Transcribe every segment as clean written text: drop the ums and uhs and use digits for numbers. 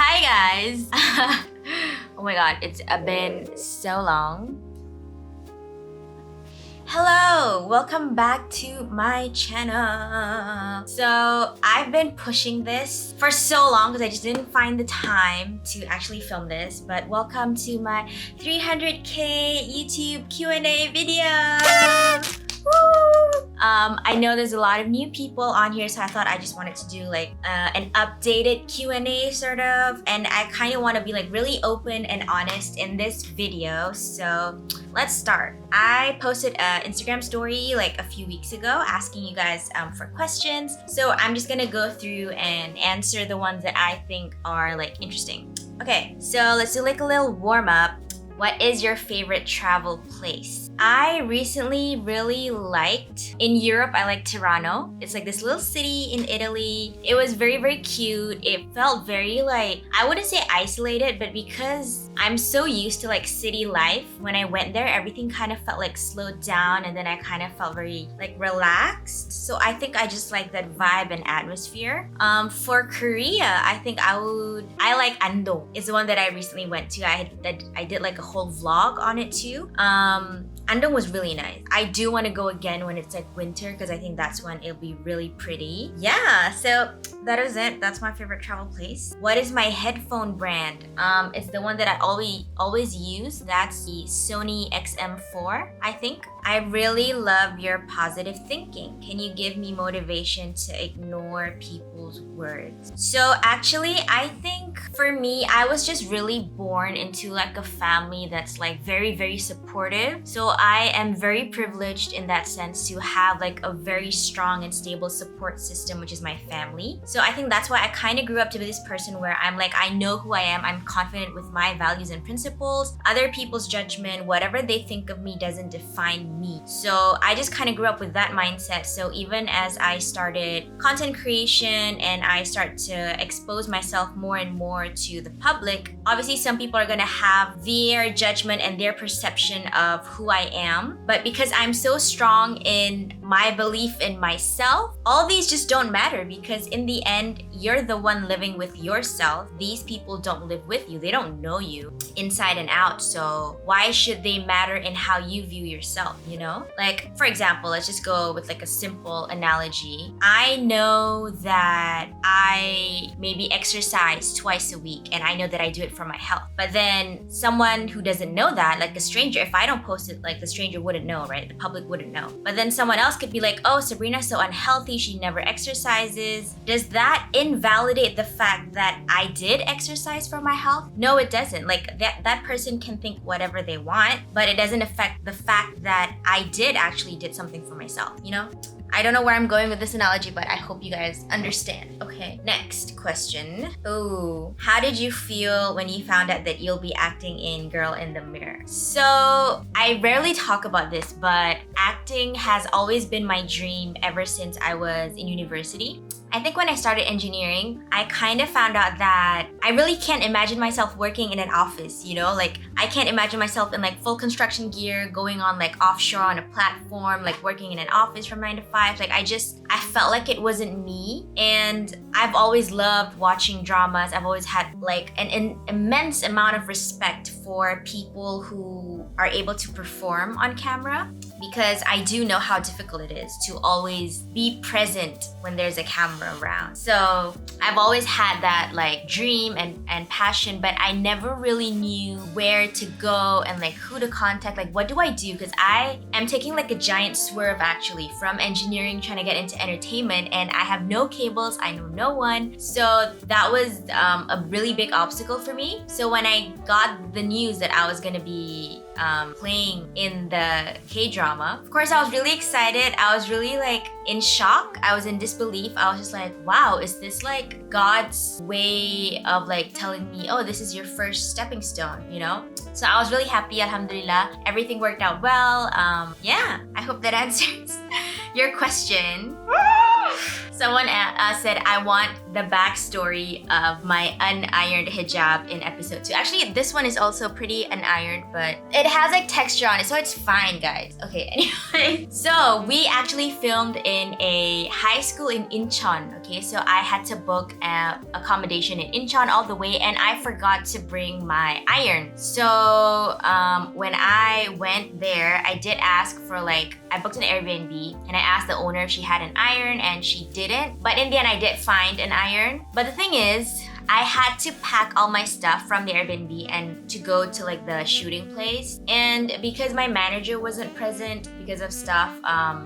Hi guys! Oh my god, it's been so long. Hello! Welcome back to my channel. So I've been pushing this for so long because I just didn't find the time to actually film this. But welcome to my 300k YouTube Q&A video! Woo! I know there's a lot of new people on here, so I thought I just wanted to do like an updated Q&A sort of, and I kind of want to be like really open and honest in this video. So let's start. I posted an Instagram story like a few weeks ago asking you guys for questions. So I'm just gonna go through and answer the ones that I think are like interesting. Okay, so let's do like a little warm up. What is your favorite travel place? I recently really liked, in Europe, I like Tirano. It's like this little city in Italy. It was very, very cute. It felt very like, I wouldn't say isolated, but because I'm so used to like city life, when I went there, everything kind of felt like slowed down, and then I kind of felt very like relaxed. So I think I just like that vibe and atmosphere. For Korea, I think I like Andong. It's the one that I recently went to. I did like a whole vlog on it too. Andong was really nice. I do want to go again when it's like winter because I think that's when it'll be really pretty. Yeah, so that is it. That's my favorite travel place. What is my headphone brand? It's the one that I always use. That's the Sony XM4, I think. I really love your positive thinking. Can you give me motivation to ignore people's words? So actually, I think for me, I was just really born into like a family that's like very, very supportive. So I am very privileged in that sense to have like a very strong and stable support system, which is my family. So I think that's why I kind of grew up to be this person where I'm like, I know who I am. I'm confident with my values and principles. Other people's judgment, whatever they think of me doesn't define me. So I just kind of grew up with that mindset. So even as I started content creation and I start to expose myself more and more to the public, obviously some people are gonna have their judgment and their perception of who I am. But because I'm so strong in my belief in myself, all these just don't matter because in the end, you're the one living with yourself. These people don't live with you. They don't know you inside and out. So why should they matter in how you view yourself, you know? Like, for example, let's just go with like a simple analogy. I know that I maybe exercise twice a week and I know that I do it for my health. But then someone who doesn't know that, like a stranger, if I don't post it, like the stranger wouldn't know, right? The public wouldn't know. But then someone else could be like, oh, Sabrina's so unhealthy, she never exercises. Does that invalidate the fact that I did exercise for my health? No, it doesn't. Like that person can think whatever they want, but it doesn't affect the fact that I actually did something for myself, you know? I don't know where I'm going with this analogy, but I hope you guys understand. Okay, next question. Oh, how did you feel when you found out that you'll be acting in Girl in the Mirror? So I rarely talk about this, but acting has always been my dream ever since I was in university. I think when I started engineering, I kind of found out that I really can't imagine myself working in an office, you know? Like, I can't imagine myself in like full construction gear, going on like offshore on a platform, like working in an office from 9 to 5. Like, I felt like it wasn't me. And I've always loved watching dramas. I've always had like an immense amount of respect for people who are able to perform on camera because I do know how difficult it is to always be present when there's a camera around. So I've always had that like dream and passion, but I never really knew where to go and like who to contact, like what do I do? Because I am taking like a giant swerve actually from engineering trying to get into entertainment, and I have no cables, I know no one. So that was a really big obstacle for me. So when I got the news that I was gonna be playing in the K-drama, of course I was really excited. I was really like in shock. I was in disbelief. I was just like, wow, is this like God's way of like telling me, oh, this is your first stepping stone, you know? So I was really happy, alhamdulillah. Everything worked out well. Yeah, I hope that answers your question. Someone said, I want the backstory of my unironed hijab in episode 2. Actually, this one is also pretty unironed, but it has like texture on it, so it's fine, guys. Okay, anyway. So we actually filmed in a high school in Incheon. Okay, so I had to book accommodation in Incheon all the way, and I forgot to bring my iron. So when I went there, I did ask for I booked an Airbnb, and I asked the owner if she had an iron, and she didn't. But in the end, I did find an iron. But the thing is, I had to pack all my stuff from the Airbnb and to go to the shooting place. And because my manager wasn't present because of stuff,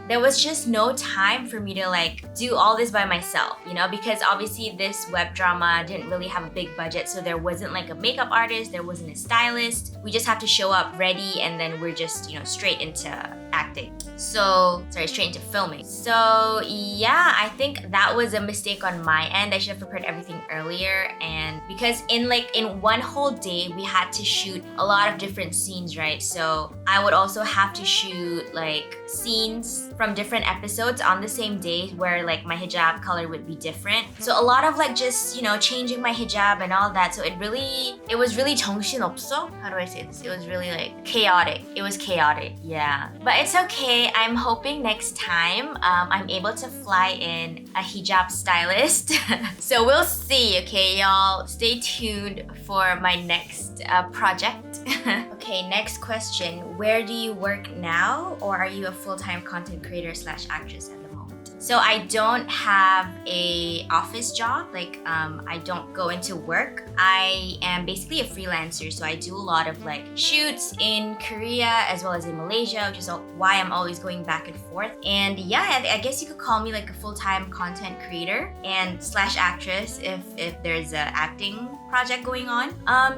there was just no time for me to do all this by myself, because obviously this web drama didn't really have a big budget, so there wasn't a makeup artist, there wasn't a stylist. We just have to show up ready, and then we're just, straight into acting. Straight into filming. So yeah, I think that was a mistake on my end. I should have prepared everything earlier, and because in one whole day we had to shoot a lot of different scenes, right? So I would also have to shoot scenes from different episodes on the same day where my hijab color would be different. So a lot of just changing my hijab and all that. So it was really 정신없어? How do I say this? It was really chaotic. It was chaotic, yeah. But it's okay. I'm hoping next time I'm able to fly in a hijab stylist. So we'll see, okay, y'all? Stay tuned for my next project. Okay, next question. Where do you work now, or are you a full-time content creator / actress at the moment? So I don't have a office job. I don't go into work. I am basically a freelancer, so I do a lot of shoots in Korea as well as in Malaysia, which is why I'm always going back and forth. And yeah, I guess you could call me a full-time content creator and / actress if there's a acting project going on.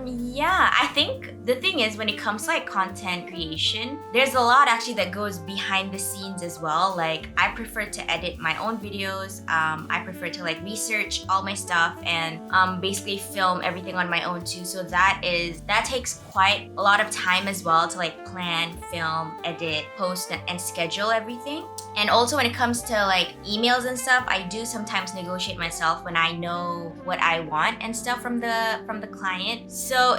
Yeah, I think the thing is, when it comes to content creation, there's a lot actually that goes behind the scenes as well. I prefer to edit my own videos. I prefer to research all my stuff and basically film everything on my own too. So that takes quite a lot of time as well to plan, film, edit, post, and schedule everything. And also when it comes to emails and stuff, I do sometimes negotiate myself when I know what I want and stuff from the client. So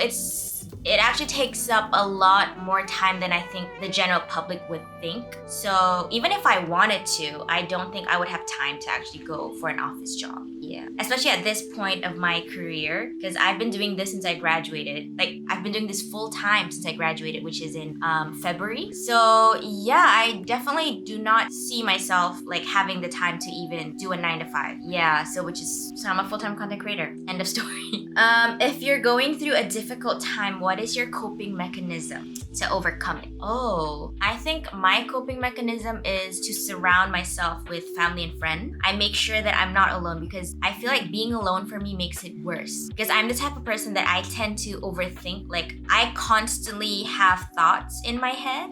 it actually takes up a lot more time than I think the general public would think. So even if I wanted to, I don't think I would have time to actually go for an office job. Yeah, especially at this point of my career, because I've been doing this since I graduated. I've been doing this full time since I graduated, which is in February. So yeah, I definitely do not see myself having the time to even do a 9 to 5. Yeah, so I'm a full-time content creator. End of story. If you're going through a difficult time, what is your coping mechanism to overcome it? Oh, I think my coping mechanism is to surround myself with family and friends. I make sure that I'm not alone, because I feel being alone for me makes it worse. Because I'm the type of person that I tend to overthink. I constantly have thoughts in my head.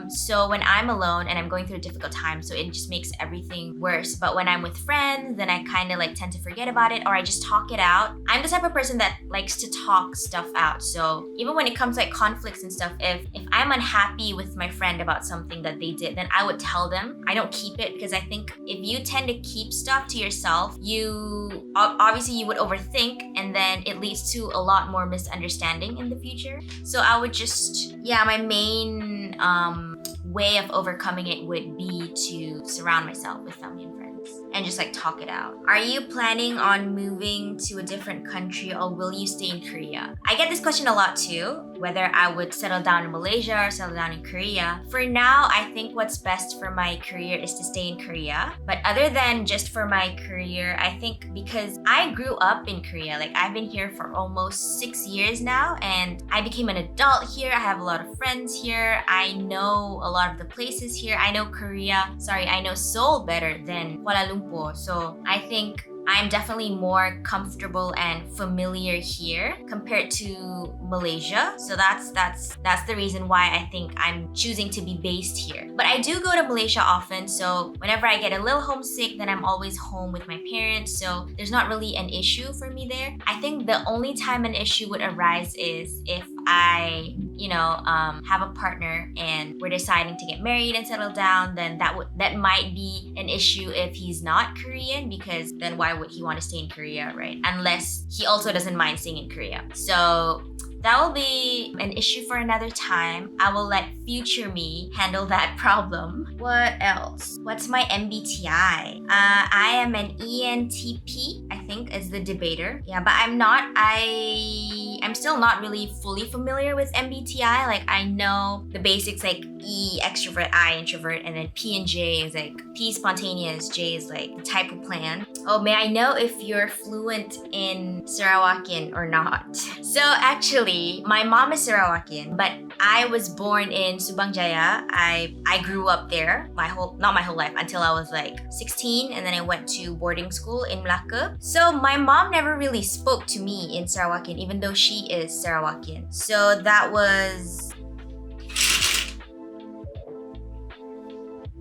So when I'm alone and I'm going through a difficult time, so it just makes everything worse. But when I'm with friends, then I kind of tend to forget about it, or I just talk it out. I'm the type of person that likes to talk stuff out. So even when it comes to conflicts and stuff, if I'm unhappy with my friend about something that they did, then I would tell them. I don't keep it, because I think if you tend to keep stuff to yourself, you obviously you would overthink, and then it leads to a lot more misunderstanding in the future. So I would my main way of overcoming it would be to surround myself with family and friends and just talk it out. Are you planning on moving to a different country, or will you stay in Korea? I get this question a lot too, whether I would settle down in Malaysia or settle down in Korea. For now, I think what's best for my career is to stay in Korea. But other than just for my career, I think because I grew up in Korea, I've been here for almost 6 years now, and I became an adult here. I have a lot of friends here. I know a lot of the places here. I know Seoul better than Kuala Lumpur. So I think I'm definitely more comfortable and familiar here compared to Malaysia. So that's the reason why I think I'm choosing to be based here. But I do go to Malaysia often, so whenever I get a little homesick, then I'm always home with my parents. So there's not really an issue for me there. I think the only time an issue would arise is if I have a partner and we're deciding to get married and settle down, then that might be an issue if he's not Korean, because then why would he want to stay in Korea, right? Unless he also doesn't mind staying in Korea. So that will be an issue for another time. I will let future me handle that problem. What else? What's my MBTI? I am an ENTP, I think, is the debater. Yeah, but I'm still not really fully familiar with MBTI. Like, I know the basics, like E, extrovert, I, introvert, and then P and J is like P, spontaneous, J is like the type of plan. Oh, may I know if you're fluent in Sarawakian or not? So actually, my mom is Sarawakian, but I was born in Subang Jaya. I grew up there not my whole life, until I was like 16, and then I went to boarding school in Malacca. So my mom never really spoke to me in Sarawakian, even though she is Sarawakian. So that was...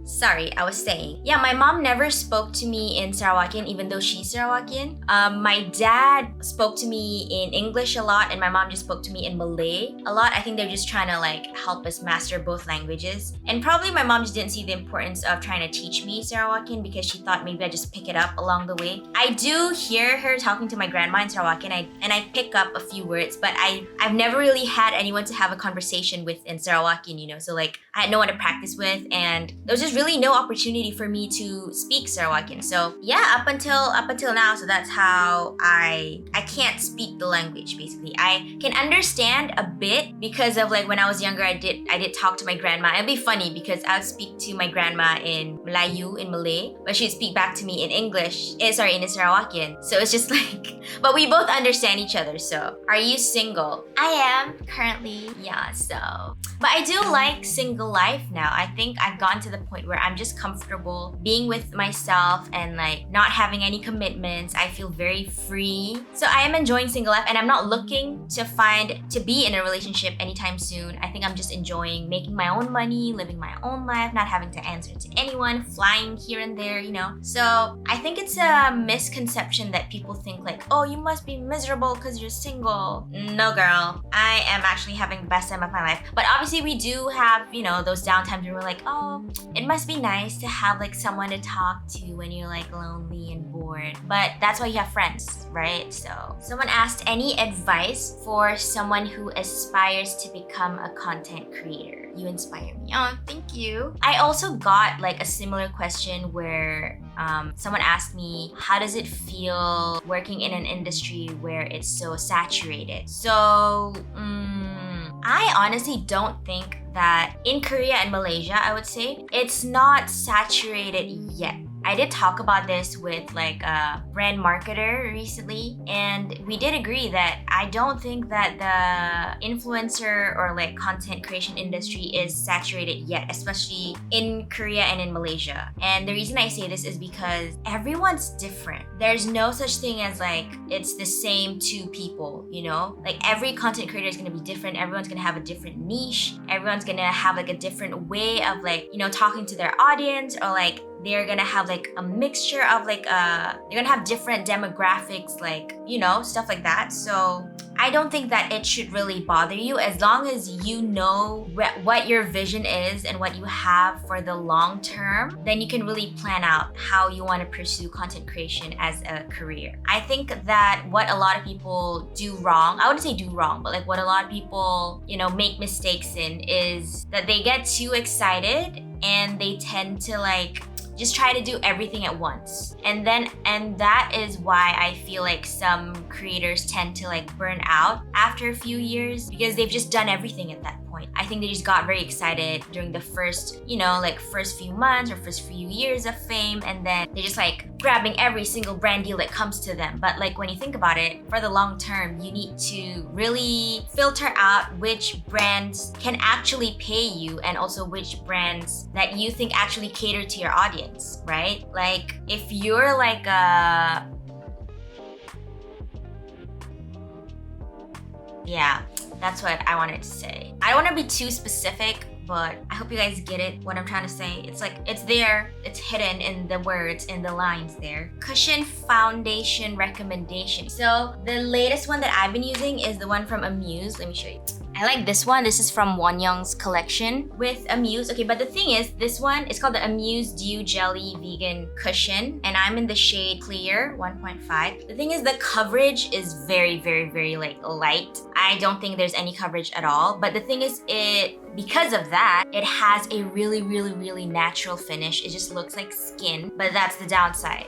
Sorry, I was saying. Yeah, my mom never spoke to me in Sarawakian, even though she's Sarawakian. My dad spoke to me in English a lot, and my mom just spoke to me in Malay a lot. I think they're just trying to like help us master both languages. And probably my mom just didn't see the importance of trying to teach me Sarawakian, because she thought maybe I'd just pick it up along the way. I do hear her talking to my grandma in Sarawakian, and I pick up a few words, but I've never really had anyone to have a conversation with in Sarawakian, so like I had no one to practice with, and there was just really no opportunity for me to speak Sarawakian. So yeah, up until now, so that's how I can't speak the language. Basically, I can understand a bit, because of like when I was younger, I did talk to my grandma. It'd be funny because I would speak to my grandma in Melayu, in Malay, but she'd speak back to me in English. In Sarawakian. So it's just like, but we both understand each other. So, are you single? I am currently, yeah. So, but I do like single life now. I think I've gotten to the point where I'm just comfortable being with myself and like not having any commitments. I feel very free. So I am enjoying single life, and I'm not looking to be in a relationship anytime soon. I think I'm just enjoying making my own money, living my own life, not having to answer to anyone, flying here and there, So I think it's a misconception that people think like, oh, you must be miserable because you're single. No, girl. I am actually having the best time of my life. But obviously we do have, those downtimes where we're like, oh, it must be nice to have like someone to talk to when you're like lonely and bored. But that's why you have friends, right? So someone asked, any advice for someone who aspires to become a content creator? You inspire me. Oh, thank you. I also got like a similar question where someone asked me, how does it feel working in an industry where it's so saturated? So I honestly don't think that in Korea and Malaysia, I would say, it's not saturated yet. I did talk about this with like a brand marketer recently, and we did agree that I don't think that the influencer or like content creation industry is saturated yet, especially in Korea and in Malaysia. And the reason I say this is because everyone's different. There's no such thing as like it's the same two people, Like every content creator is gonna be different. Everyone's gonna have a different niche. Everyone's gonna have like a different way of like, talking to their audience, or like they're gonna have like a mixture of like they're gonna have different demographics, like stuff like that. So I don't think that it should really bother you, as long as you know what your vision is and what you have for the long term. Then you can really plan out how you want to pursue content creation as a career. I think that what a lot of people do wrong, I wouldn't say do wrong, but like what a lot of people make mistakes in, is that they get too excited and they tend to like just try to do everything at once. And that is why I feel like some creators tend to like burn out after a few years, because they've just done everything at that point. I think they just got very excited during the first, first few months or first few years of fame, and then they're just like grabbing every single brand deal that comes to them. But like when you think about it, for the long term, you need to really filter out which brands can actually pay you, and also which brands that you think actually cater to your audience, right? Like if you're like yeah, that's what I wanted to say. I don't want to be too specific, but I hope you guys get it, what I'm trying to say. It's like, it's there, it's hidden in the words, in the lines there. Cushion foundation recommendation. So the latest one that I've been using is the one from Amuse. Let me show you. I like this one. This is from Wonyoung's collection with Amuse. Okay, but the thing is, this one is called the Amuse Dew Jelly Vegan Cushion, and I'm in the shade Clear 1.5. The thing is, the coverage is very, very, very like light. I don't think there's any coverage at all. But the thing is, because of that, it has a really, really, really natural finish. It just looks like skin, but that's the downside,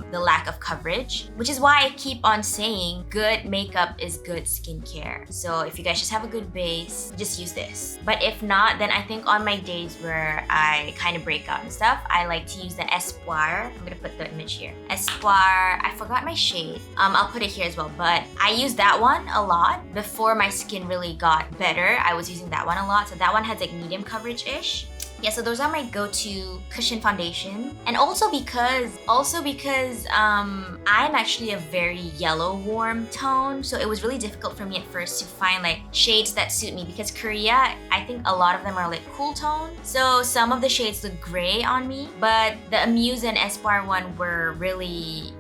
the lack of coverage, which is why I keep on saying good makeup is good skincare. So if you guys just have a good base, just use this. But if not, then I think on my days where I kind of break out and stuff, I like to use the Espoir. I'm gonna put the image here. Espoir, I forgot my shade. I'll put it here as well, but I use that one a lot. Before my skin really got better, I was using that one a lot. So that one has like medium coverage-ish. Yeah, so those are my go-to cushion foundation. And also because I'm actually a very yellow warm tone, so it was really difficult for me at first to find like shades that suit me, because Korea, I think a lot of them are like cool tone. So some of the shades look gray on me, but the Amuse and Espoir one were really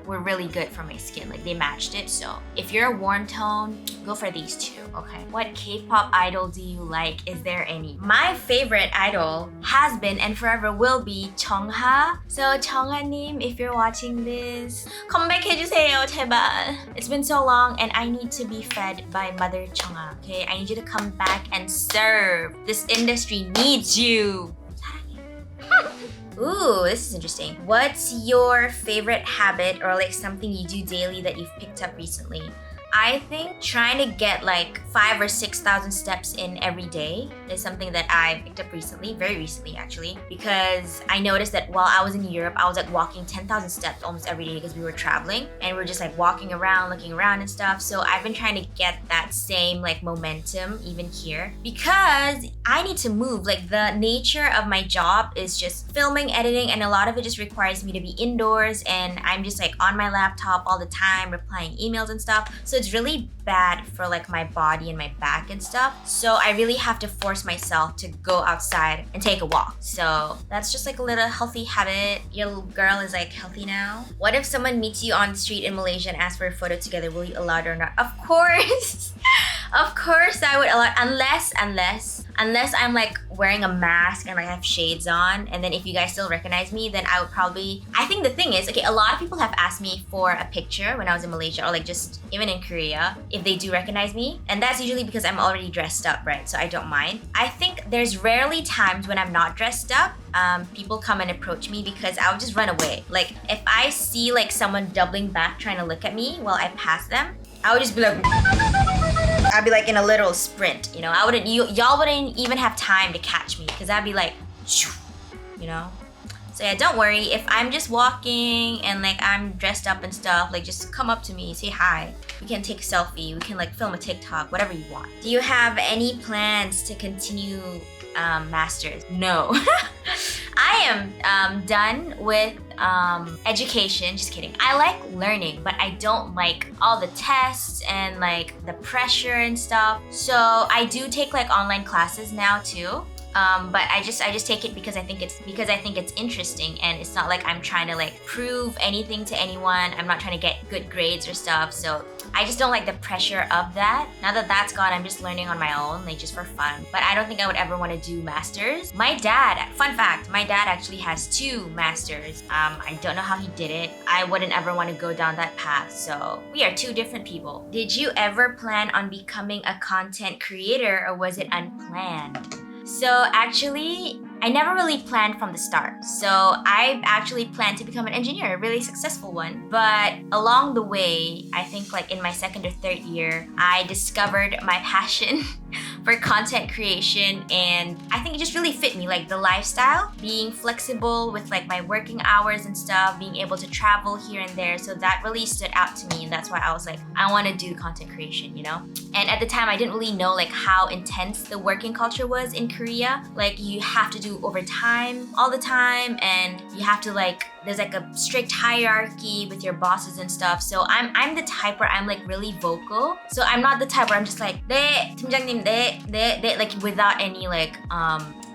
good for my skin. Like they matched it. So if you're a warm tone, go for these two, okay? What K-pop idol do you like? Is there any? My favorite idol has been and forever will be Chungha. So Chungha님, if you're watching this, 컴백해주세요, 제발. It's been so long and I need to be fed by Mother Chungha, okay? I need you to come back and serve. This industry needs you. Ooh, this is interesting. What's your favorite habit or like something you do daily that you've picked up recently? I think trying to get like 5,000 or 6,000 steps in every day is something that I picked up recently, very recently actually, because I noticed that while I was in Europe, I was like walking 10,000 steps almost every day because we were traveling and we're just like walking around, looking around and stuff. So I've been trying to get that same like momentum even here because I need to move. Like the nature of my job is just filming, editing, and a lot of it just requires me to be indoors and I'm just like on my laptop all the time, replying emails and stuff. So it's really bad for like my body and my back and stuff. So I really have to force myself to go outside and take a walk. So that's just like a little healthy habit. Your little girl is like healthy now. What if someone meets you on the street in Malaysia and asks for a photo together? Will you allow it or not? Of course. Of course I would allow, unless I'm like wearing a mask and like I have shades on, and then if you guys still recognize me, then I would probably, I think the thing is, okay, a lot of people have asked me for a picture when I was in Malaysia or like just even in Korea if they do recognize me, and that's usually because I'm already dressed up, right? So I don't mind. I think there's rarely times when I'm not dressed up. People come and approach me because I would just run away. Like if I see like someone doubling back trying to look at me while I pass them, I would just be like, I'd be like in a little sprint, you know. Y'all wouldn't even have time to catch me because I'd be like, you know. So yeah, don't worry if I'm just walking and like I'm dressed up and stuff. Like just come up to me, say hi. We can take a selfie. We can like film a TikTok, whatever you want. Do you have any plans to continue masters? No. I am done with education. Just kidding. I like learning, but I don't like all the tests and like the pressure and stuff. So I do take like online classes now too. But I just take it because I think it's interesting, and it's not like I'm trying to like prove anything to anyone. I'm not trying to get good grades or stuff. So I just don't like the pressure of that. Now that that's gone, I'm just learning on my own, like just for fun. But I don't think I would ever want to do masters. My dad, fun fact, my dad actually has 2 masters. I don't know how he did it. I wouldn't ever want to go down that path. So we are 2 different people. Did you ever plan on becoming a content creator, or was it unplanned? So actually, I never really planned from the start. So I actually planned to become an engineer, a really successful one. But along the way, I think like in my 2nd or 3rd year, I discovered my passion for content creation, and I think it just really fit me, like the lifestyle, being flexible with like my working hours and stuff, being able to travel here and there. So that really stood out to me, and that's why I was like, I want to do content creation, you know? And at the time, I didn't really know like how intense the working culture was in Korea. Like you have to do overtime all the time, and you have to like, there's like a strict hierarchy with your bosses and stuff. So I'm the type where I'm like really vocal. So I'm not the type where I'm just like, 네, 팀장님, 네, like without any like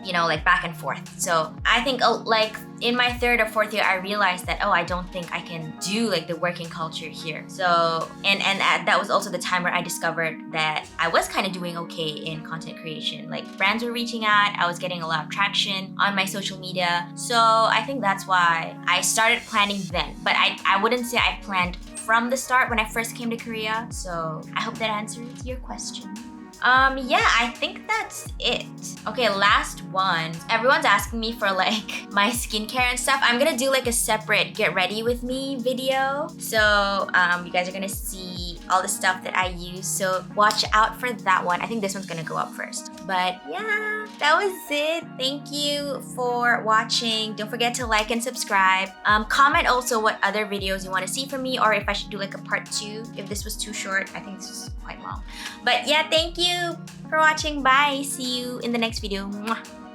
you know, like back and forth. So I think like in my 3rd or 4th year, I realized that, oh, I don't think I can do like the working culture here. So, and that was also the time where I discovered that I was kind of doing okay in content creation. Like brands were reaching out, I was getting a lot of traction on my social media. So I think that's why I started planning then. But I wouldn't say I planned from the start when I first came to Korea. So I hope that answers your question. Yeah, I think that's it. Okay, last one. Everyone's asking me for like my skincare and stuff. I'm gonna do like a separate get ready with me video. So you guys are gonna see all the stuff that I use. So watch out for that one. I think this one's gonna go up first. But yeah, that was it. Thank you for watching. Don't forget to like and subscribe. Comment also what other videos you want to see from me, or if I should do like a part 2 if this was too short. I think this is quite long. But yeah, thank you for watching. Bye. See you in the next video. Mwah.